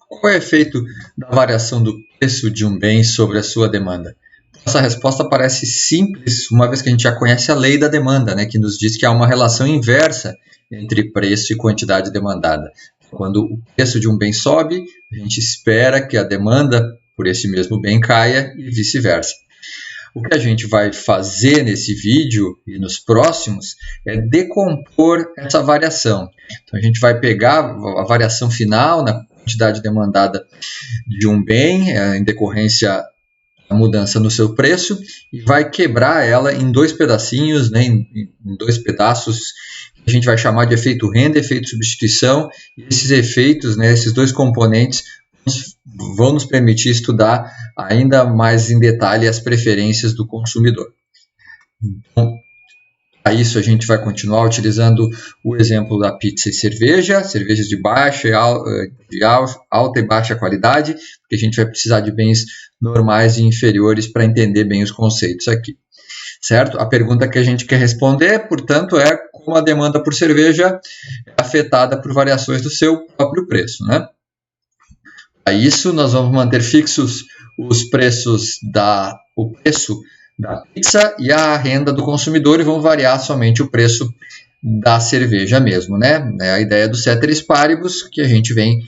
Qual é o efeito da variação do preço de um bem sobre a sua demanda? Essa resposta parece simples, uma vez que a gente já conhece a lei da demanda, né, que nos diz que há uma relação inversa entre preço e quantidade demandada. Quando o preço de um bem sobe, a gente espera que a demanda por esse mesmo bem caia e vice-versa. O que a gente vai fazer nesse vídeo e nos próximos é decompor essa variação. Então, a gente vai pegar a variação final na quantidade demandada de um bem, em decorrência da mudança no seu preço, e vai quebrar ela em dois pedacinhos, né, em dois pedaços, que a gente vai chamar de efeito renda e efeito substituição. E esses efeitos, né, esses dois componentes, vão nos permitir estudar ainda mais em detalhe as preferências do consumidor. Então, para isso a gente vai continuar utilizando o exemplo da pizza e cerveja, cervejas de alta e baixa qualidade, porque a gente vai precisar de bens normais e inferiores para entender bem os conceitos aqui. Certo? A pergunta que a gente quer responder, portanto, é como a demanda por cerveja é afetada por variações do seu próprio preço, né? Para isso, nós vamos manter fixos os preços o preço da pizza e a renda do consumidor e vamos variar somente o preço da cerveja mesmo, né? É a ideia do ceteris paribus que a gente vem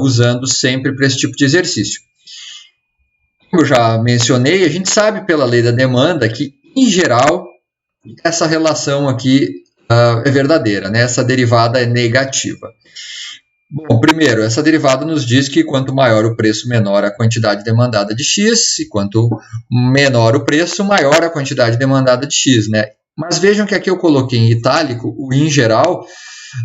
usando sempre para esse tipo de exercício. Como eu já mencionei, a gente sabe pela lei da demanda que, em geral, essa relação aqui é verdadeira, né? Essa derivada é negativa. Bom, primeiro, essa derivada nos diz que quanto maior o preço, menor a quantidade demandada de X, e quanto menor o preço, maior a quantidade demandada de X, né? Mas vejam que aqui eu coloquei em itálico o em geral,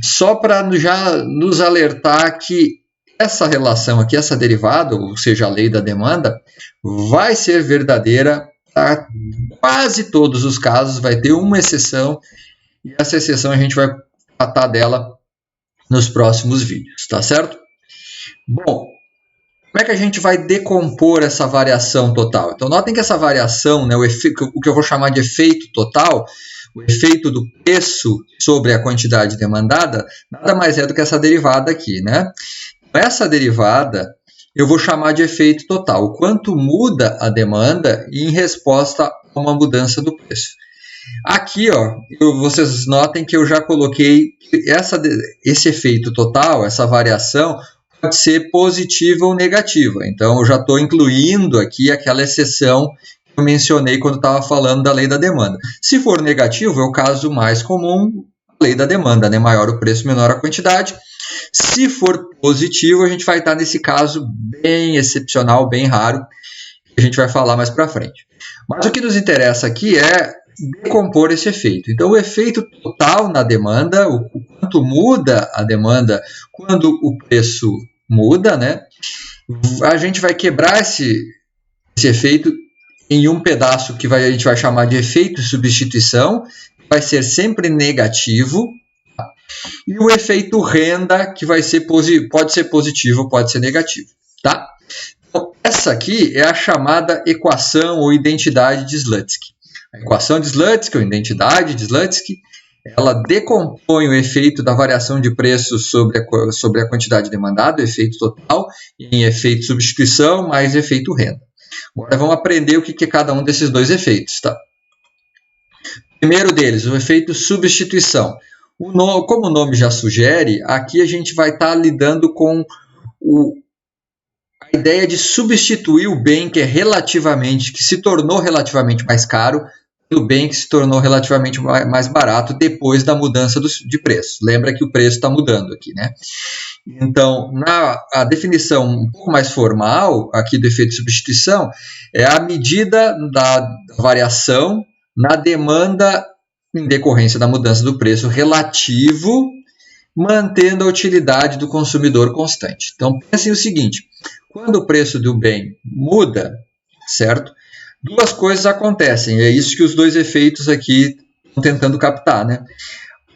só para já nos alertar que essa relação aqui, essa derivada, ou seja, a lei da demanda, vai ser verdadeira para quase todos os casos, vai ter uma exceção, e essa exceção a gente vai tratar dela nos próximos vídeos, tá certo? Bom, como é que a gente vai decompor essa variação total? Então, notem que essa variação, né, o que eu vou chamar de efeito total, o efeito do preço sobre a quantidade demandada, nada mais é do que essa derivada aqui, né? Essa derivada eu vou chamar de efeito total, o quanto muda a demanda em resposta a uma mudança do preço. Aqui, ó, vocês notem que eu já coloquei esse efeito total, essa variação, pode ser positiva ou negativa. Então, eu já estou incluindo aqui aquela exceção que eu mencionei quando estava falando da lei da demanda. Se for negativo, é o caso mais comum, a lei da demanda, né? Maior o preço, menor a quantidade. Se for positivo, a gente vai estar nesse caso bem excepcional, bem raro, que a gente vai falar mais para frente. Mas o que nos interessa aqui é decompor esse efeito. Então, o efeito total na demanda, o quanto muda a demanda quando o preço muda, né? A gente vai quebrar esse efeito em um pedaço que a gente vai chamar de efeito substituição, que vai ser sempre negativo, e o efeito renda, que pode ser positivo, pode ser negativo, tá? Então, essa aqui é a chamada equação ou identidade de Slutsky. A equação de Slutsky, ou identidade de Slutsky, ela decompõe o efeito da variação de preço sobre a quantidade demandada, o efeito total, em efeito substituição mais efeito renda. Agora vamos aprender o que é cada um desses dois efeitos, tá? Primeiro deles, o efeito substituição. Como o nome já sugere, aqui a gente vai estar lidando com a ideia de substituir o bem que se tornou relativamente mais caro, pelo bem que se tornou relativamente mais barato depois da mudança de preço. Lembra que o preço está mudando aqui, né? Então, a definição um pouco mais formal aqui do efeito de substituição é a medida da variação na demanda em decorrência da mudança do preço relativo, mantendo a utilidade do consumidor constante. Então, pensem o seguinte, quando o preço do bem muda, certo? Duas coisas acontecem, é isso que os dois efeitos aqui estão tentando captar, né?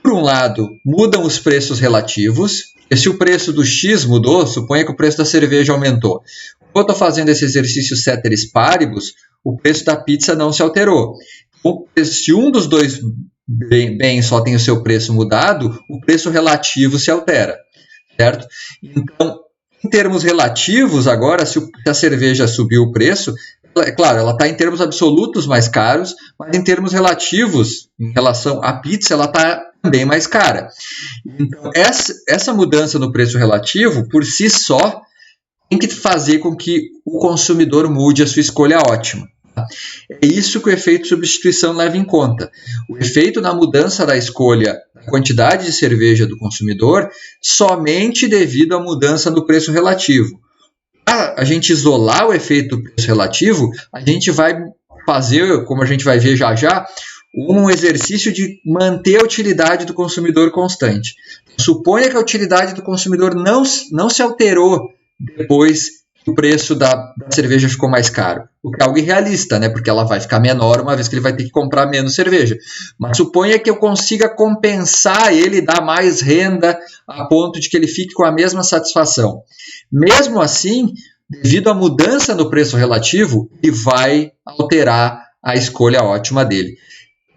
Por um lado, mudam os preços relativos, e se o preço do X mudou, suponha que o preço da cerveja aumentou. Quando eu estou fazendo esse exercício ceteris paribus, o preço da pizza não se alterou. Se um dos dois bens só tem o seu preço mudado, o preço relativo se altera, certo? Então, Em termos relativos, agora, se a cerveja subiu o preço, é claro, ela está em termos absolutos mais caros, mas em termos relativos, em relação à pizza, ela está também mais cara. Então, essa mudança no preço relativo, por si só, tem que fazer com que o consumidor mude a sua escolha ótima. É isso que o efeito substituição leva em conta. O efeito na mudança da escolha da quantidade de cerveja do consumidor somente devido à mudança no preço relativo. Para a gente isolar o efeito do preço relativo, a gente vai fazer, como a gente vai ver já já, um exercício de manter a utilidade do consumidor constante. Suponha que a utilidade do consumidor não se alterou depois que o preço da cerveja ficou mais caro. O que é algo irrealista, né? Porque ela vai ficar menor uma vez que ele vai ter que comprar menos cerveja. Mas suponha que eu consiga compensar ele, dar mais renda a ponto de que ele fique com a mesma satisfação. Mesmo assim, devido à mudança no preço relativo, ele vai alterar a escolha ótima dele.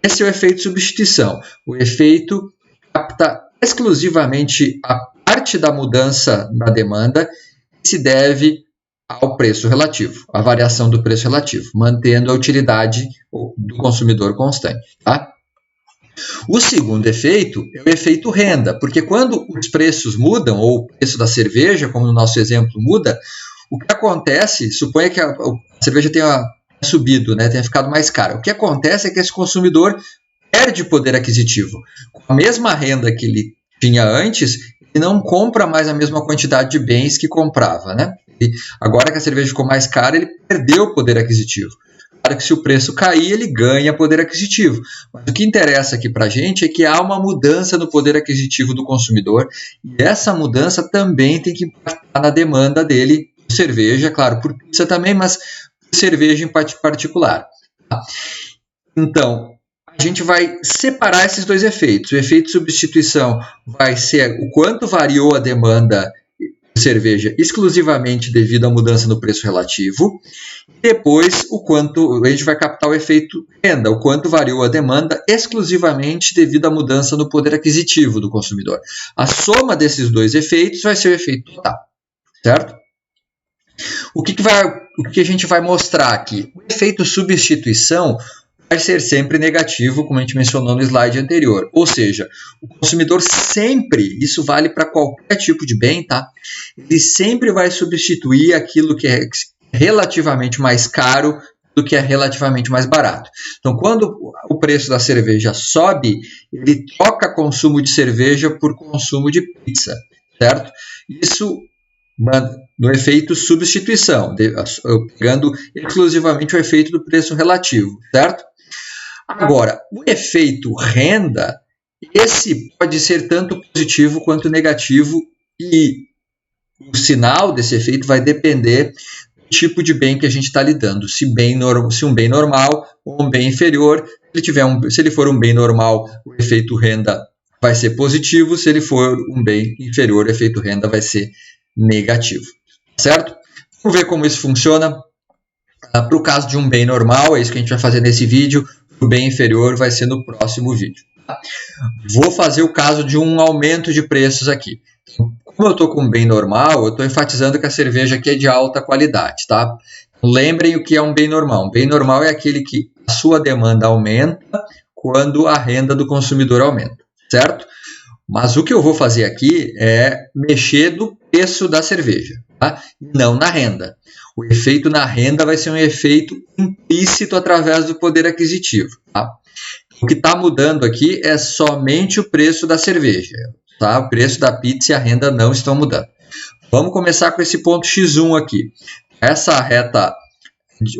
Esse é o efeito substituição. O efeito capta exclusivamente a parte da mudança na demanda que se deve ao preço relativo, à variação do preço relativo, mantendo a utilidade do consumidor constante. Tá? O segundo efeito é o efeito renda, porque quando os preços mudam, ou o preço da cerveja, como no nosso exemplo, muda, o que acontece, suponha que a cerveja tenha subido, né, tenha ficado mais cara. O que acontece é que esse consumidor perde poder aquisitivo. Com a mesma renda que ele tinha antes, ele não compra mais a mesma quantidade de bens que comprava, né? E agora que a cerveja ficou mais cara, ele perdeu o poder aquisitivo. Claro que se o preço cair, ele ganha poder aquisitivo. Mas o que interessa aqui para a gente é que há uma mudança no poder aquisitivo do consumidor e essa mudança também tem que impactar na demanda dele por cerveja, claro, por pizza também, mas por cerveja em particular. Tá? Então, a gente vai separar esses dois efeitos. O efeito substituição vai ser o quanto variou a demanda de cerveja exclusivamente devido à mudança no preço relativo. Depois, o quanto a gente vai captar o efeito renda, o quanto variou a demanda exclusivamente devido à mudança no poder aquisitivo do consumidor. A soma desses dois efeitos vai ser o efeito total, certo? O que a gente vai mostrar aqui? O efeito substituição vai ser sempre negativo, como a gente mencionou no slide anterior. Ou seja, o consumidor sempre, isso vale para qualquer tipo de bem, tá? Ele sempre vai substituir aquilo que é relativamente mais caro do que é relativamente mais barato. Então, quando o preço da cerveja sobe, ele troca consumo de cerveja por consumo de pizza, certo? Isso no efeito substituição, pegando exclusivamente o efeito do preço relativo, certo? Agora, o efeito renda, esse pode ser tanto positivo quanto negativo e o sinal desse efeito vai depender do tipo de bem que a gente está lidando, se um bem normal ou um bem inferior. Se ele for um bem normal, o efeito renda vai ser positivo, se ele for um bem inferior, o efeito renda vai ser negativo, certo? Vamos ver como isso funciona. Para o caso de um bem normal, é isso que a gente vai fazer nesse vídeo. O bem inferior vai ser no próximo vídeo. Tá? Vou fazer o caso de um aumento de preços aqui. Como eu estou com um bem normal, eu estou enfatizando que a cerveja aqui é de alta qualidade. Tá? Lembrem o que é um bem normal. Um bem normal é aquele que a sua demanda aumenta quando a renda do consumidor aumenta, certo? Mas o que eu vou fazer aqui é mexer no preço da cerveja, tá? Não na renda. O efeito na renda vai ser um efeito implícito através do poder aquisitivo. Tá? O que está mudando aqui é somente o preço da cerveja. Tá? O preço da pizza e a renda não estão mudando. Vamos começar com esse ponto X1 aqui. Essa reta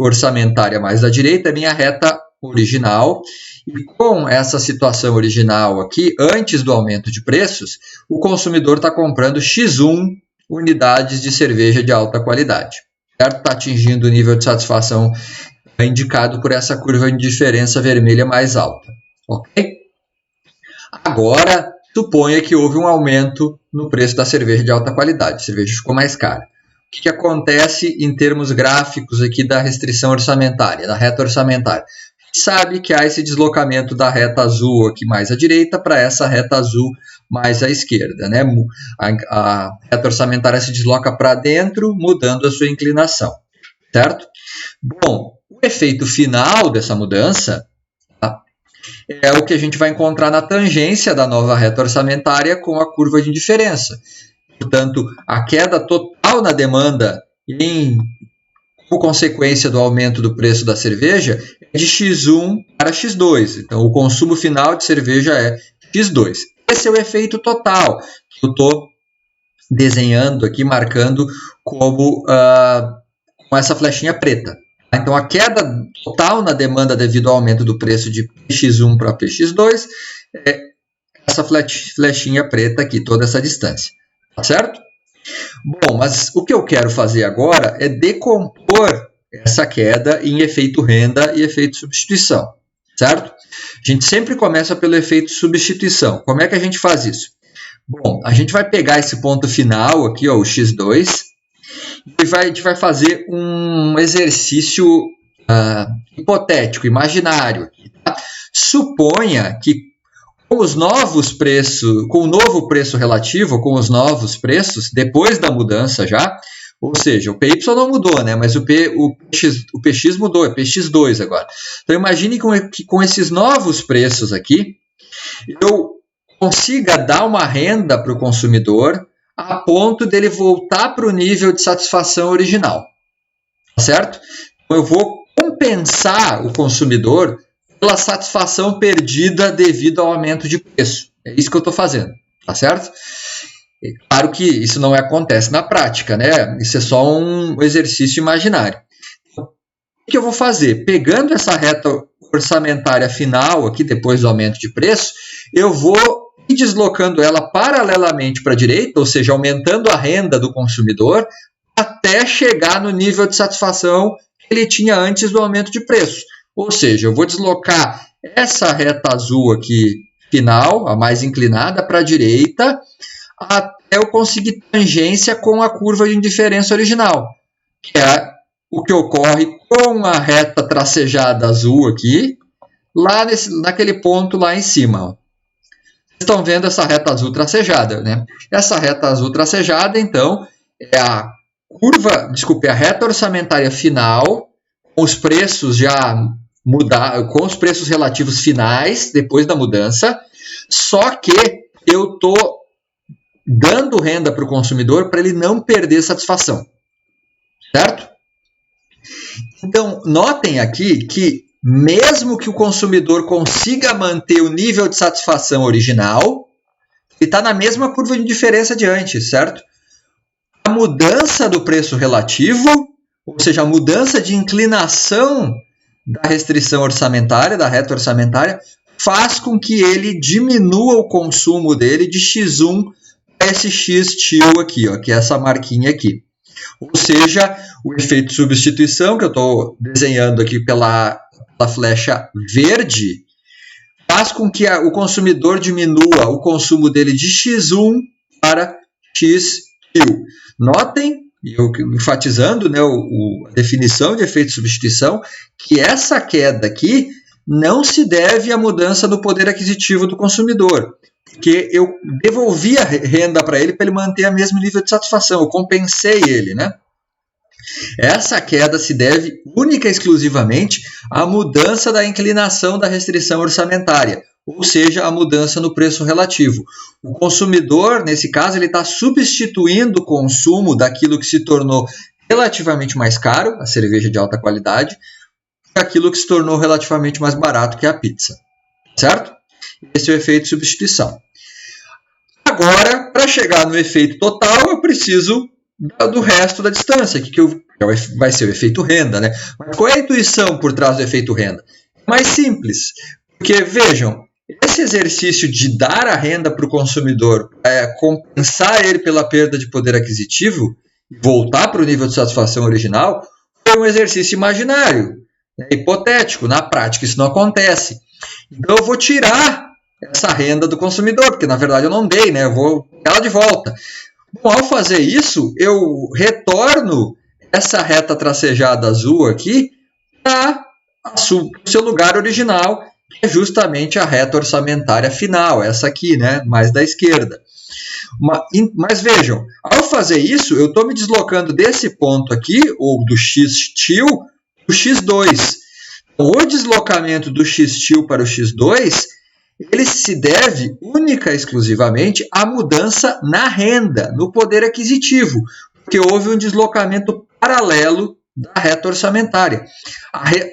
orçamentária mais da direita é minha reta original. E com essa situação original aqui, antes do aumento de preços, o consumidor está comprando X1 unidades de cerveja de alta qualidade. Está atingindo o nível de satisfação indicado por essa curva de diferença vermelha mais alta. Ok? Agora, suponha que houve um aumento no preço da cerveja de alta qualidade. A cerveja ficou mais cara. O que acontece em termos gráficos aqui da restrição orçamentária, da reta orçamentária? sabe que há esse deslocamento da reta azul aqui mais à direita para essa reta azul mais à esquerda, né? A reta orçamentária se desloca para dentro, mudando a sua inclinação, certo? Bom, o efeito final dessa mudança, tá, é o que a gente vai encontrar na tangência da nova reta orçamentária com a curva de indiferença. Portanto, a queda total na demanda por consequência do aumento do preço da cerveja é de X1 para X2. Então, o consumo final de cerveja é X2. Esse é o efeito total que eu estou desenhando aqui, marcando como com essa flechinha preta. Então, a queda total na demanda devido ao aumento do preço de PX1 para PX2 é essa flechinha preta aqui, toda essa distância. Tá certo? Bom, mas o que eu quero fazer agora é decompor essa queda em efeito renda e efeito substituição, certo? A gente sempre começa pelo efeito substituição. Como é que a gente faz isso? Bom, a gente vai pegar esse ponto final aqui, ó, o X2, e a gente vai fazer um exercício hipotético, imaginário. Tá? Suponha que com os novos preços, com o novo preço relativo, com os novos preços, depois da mudança já, ou seja, o PY não mudou, né? Mas o PX mudou, é PX2 agora. Então imagine que com esses novos preços aqui, eu consiga dar uma renda para o consumidor a ponto dele voltar para o nível de satisfação original. Certo? Então eu vou compensar o consumidor pela satisfação perdida devido ao aumento de preço. É isso que eu estou fazendo, tá certo? É claro que isso não acontece na prática, né? Isso é só um exercício imaginário. Então, o que eu vou fazer? Pegando essa reta orçamentária final aqui, depois do aumento de preço, eu vou ir deslocando ela paralelamente para a direita, ou seja, aumentando a renda do consumidor, até chegar no nível de satisfação que ele tinha antes do aumento de preço. Ou seja, eu vou deslocar essa reta azul aqui, final, a mais inclinada, para a direita, até eu conseguir tangência com a curva de indiferença original, que é o que ocorre com a reta tracejada azul aqui, lá naquele ponto lá em cima. Ó. Vocês estão vendo essa reta azul tracejada, né? Essa reta azul tracejada, então, é a reta orçamentária final, com os preços já com os preços relativos finais, depois da mudança, só que eu estou dando renda para o consumidor para ele não perder satisfação, certo? Então, notem aqui que mesmo que o consumidor consiga manter o nível de satisfação original, ele está na mesma curva de diferença de antes, certo? A mudança do preço relativo, ou seja, a mudança de inclinação da restrição orçamentária, da reta orçamentária, faz com que ele diminua o consumo dele de X1 para esse X-TIL aqui, ó, que é essa marquinha aqui. Ou seja, o efeito substituição, que eu estou desenhando aqui pela flecha verde, faz com que o consumidor diminua o consumo dele de X1 para X-TIL. Notem, eu enfatizando, né, a definição de efeito de substituição, que essa queda aqui não se deve à mudança do poder aquisitivo do consumidor, porque eu devolvi a renda para ele manter o mesmo nível de satisfação, eu compensei ele, né? Essa queda se deve única e exclusivamente à mudança da inclinação da restrição orçamentária, ou seja, a mudança no preço relativo. O consumidor, nesse caso, ele está substituindo o consumo daquilo que se tornou relativamente mais caro, a cerveja de alta qualidade, por aquilo que se tornou relativamente mais barato, que é a pizza. Certo? Esse é o efeito de substituição. Agora, para chegar no efeito total, eu preciso do resto da distância, que vai ser o efeito renda, né? Mas qual é a intuição por trás do efeito renda? É mais simples, porque, vejam, esse exercício de dar a renda para o consumidor, compensar ele pela perda de poder aquisitivo, voltar para o nível de satisfação original, foi um exercício imaginário, né, hipotético. Na prática, isso não acontece. Então, eu vou tirar essa renda do consumidor, porque, na verdade, eu não dei, né? Eu vou pegar ela de volta. Bom, ao fazer isso, eu retorno essa reta tracejada azul aqui para o seu lugar original, que é justamente a reta orçamentária final, essa aqui, né, mais da esquerda. Mas vejam, ao fazer isso, eu estou me deslocando desse ponto aqui, ou do x-til, para o x2. O deslocamento do x-til para o x2, ele se deve única e exclusivamente à mudança na renda, no poder aquisitivo, porque houve um deslocamento paralelo da reta orçamentária.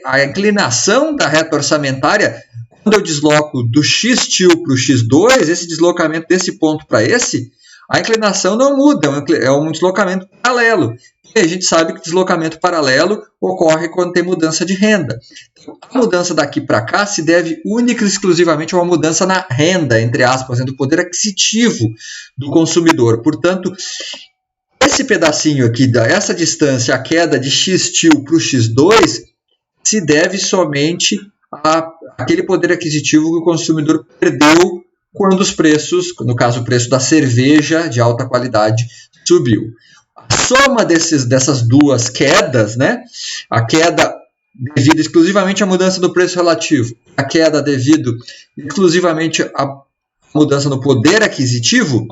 A inclinação da reta orçamentária, quando eu desloco do x-til para o x2, esse deslocamento desse ponto para esse, a inclinação não muda, é um deslocamento paralelo. E a gente sabe que deslocamento paralelo ocorre quando tem mudança de renda. A mudança daqui para cá se deve única e exclusivamente a uma mudança na renda, entre aspas, do poder aquisitivo do consumidor. Portanto, esse pedacinho aqui, essa distância, a queda de x-til para o x2, se deve somente àquele poder aquisitivo que o consumidor perdeu quando os preços, no caso o preço da cerveja de alta qualidade, subiu. A soma dessas duas quedas, né, a queda devido exclusivamente à mudança do preço relativo, a queda devido exclusivamente à mudança no poder aquisitivo,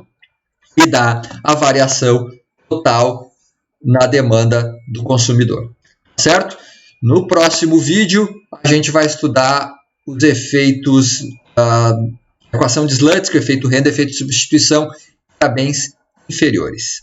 e dá a variação total na demanda do consumidor, certo? No próximo vídeo, a gente vai estudar os efeitos da equação de Slutsky, efeito renda, efeito de substituição para bens inferiores.